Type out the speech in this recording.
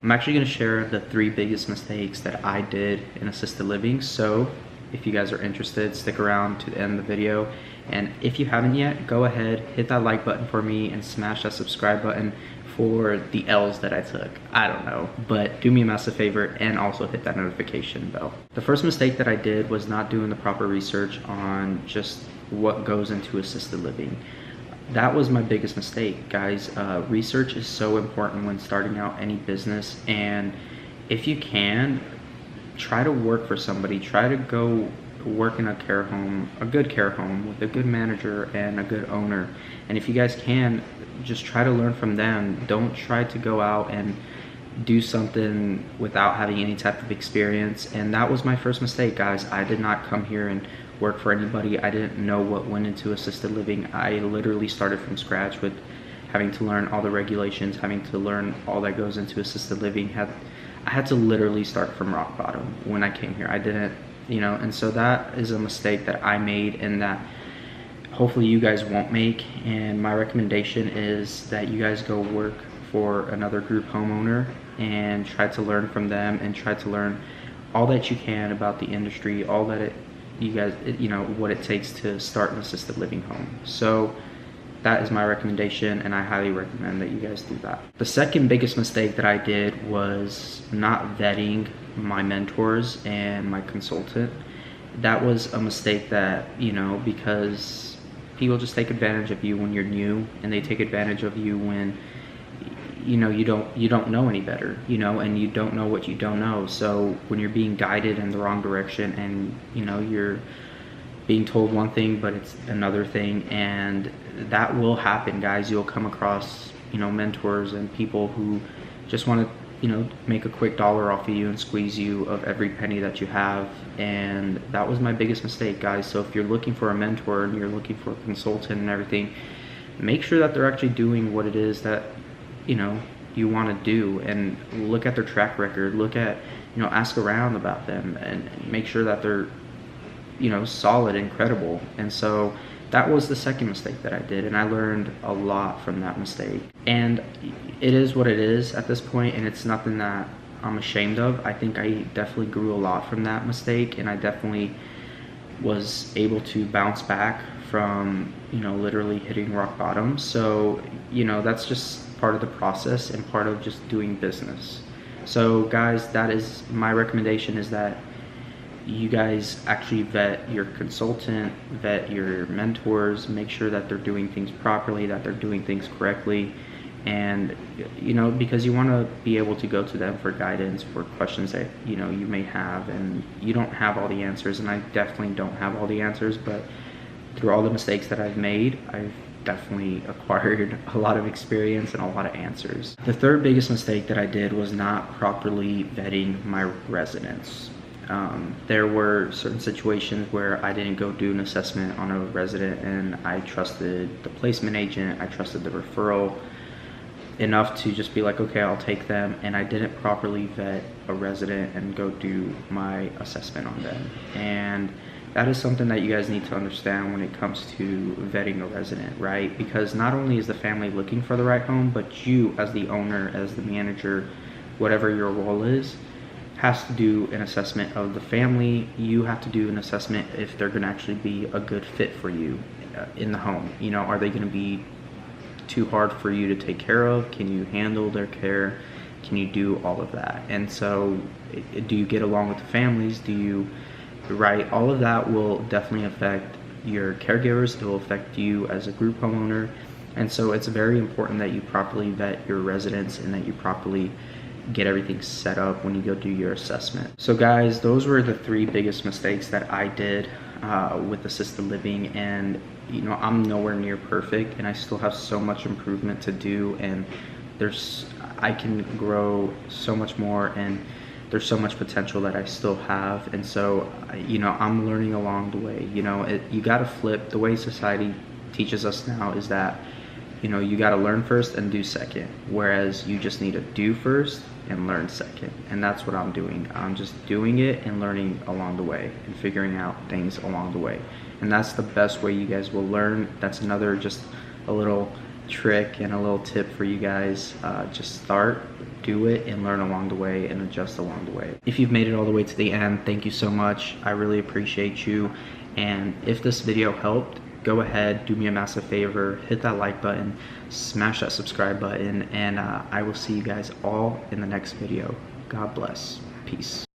I'm actually going to share the 3 biggest mistakes that I did in assisted living. So if you guys are interested, stick around to the end of the video. And if you haven't yet, go ahead, hit that like button for me and smash that subscribe button for the L's that I took. I don't know, but do me a massive favor and also hit that notification bell. The first mistake that I did was not doing the proper research on just what goes into assisted living. That was my biggest mistake, guys. Research is so important when starting out any business, and if you can, try to work for somebody. Try to go work in a care home, a good care home with a good manager and a good owner. And if you guys can, just try to learn from them. Don't try to go out and do something without having any type of experience. And that was my first mistake, guys. I did not come here and work for anybody. I didn't know what went into assisted living. I literally started from scratch with having to learn all the regulations, having to learn all that goes into assisted living. I had to literally start from rock bottom when I came here. I didn't, and so that is a mistake that I made and that hopefully you guys won't make. And my recommendation is that you guys go work for another group homeowner and try to learn from them and try to learn all that you can about the industry, all that what it takes to start an assisted living home. So that is my recommendation, and I highly recommend that you guys do that. The second biggest mistake that I did was not vetting my mentors and my consultant. That was a mistake that, because people just take advantage of you when you're new, and they take advantage of you when you don't know any better, and you don't know what you don't know. So when you're being guided in the wrong direction and you're being told one thing but it's another thing, and that will happen, guys. You'll come across mentors and people who just want to make a quick dollar off of you and squeeze you of every penny that you have. And that was my biggest mistake, guys. So if you're looking for a mentor and you're looking for a consultant and everything, make sure that they're actually doing what it is that you want to do, and look at their track record. Look at, ask around about them and make sure that they're, solid and credible. And so that was the second mistake that I did, and I learned a lot from that mistake. And it is what it is at this point, and it's nothing that I'm ashamed of. I think I definitely grew a lot from that mistake, and I definitely was able to bounce back from, literally hitting rock bottom. So, that's just part of the process and part of just doing business. So guys, that is my recommendation, is that you guys actually vet your consultant, vet your mentors, make sure that they're doing things properly, that they're doing things correctly. And because you want to be able to go to them for guidance, for questions that you may have, and you don't have all the answers, and I definitely don't have all the answers, but through all the mistakes that I've made, I've definitely acquired a lot of experience and a lot of answers. The third biggest mistake that I did was not properly vetting my residents. There were certain situations where I didn't go do an assessment on a resident, and I trusted the placement agent, I trusted the referral enough to just be like, okay, I'll take them, and I didn't properly vet a resident and go do my assessment on them. And that is something that you guys need to understand when it comes to vetting a resident, right? Because not only is the family looking for the right home, but you as the owner, as the manager, whatever your role is, has to do an assessment of the family. You have to do an assessment if they're going to actually be a good fit for you in the home. Are they going to be too hard for you to take care of? Can you handle their care? Can you do all of that? And so do you get along with the families? Right? All of that will definitely affect your caregivers. It will affect you as a group homeowner. And so it's very important that you properly vet your residents and that you properly get everything set up when you go do your assessment. So guys, those were the 3 biggest mistakes that I did with assisted living. And I'm nowhere near perfect, and I still have so much improvement to do, and I can grow so much more, and there's so much potential that I still have. And so I'm learning along the way. You got to flip. The way society teaches us now is that you got to learn first and do second, whereas you just need to do first and learn second. And that's what I'm doing. I'm just doing it and learning along the way and figuring out things along the way. And that's the best way you guys will learn. That's another just a little trick and a little tip for you guys. Just start do it and learn along the way and adjust along the way. If you've made it all the way to the end, thank you so much. I really appreciate you. And if this video helped, go ahead, do me a massive favor, hit that like button, smash that subscribe button, and I will see you guys all in the next video. God bless. Peace.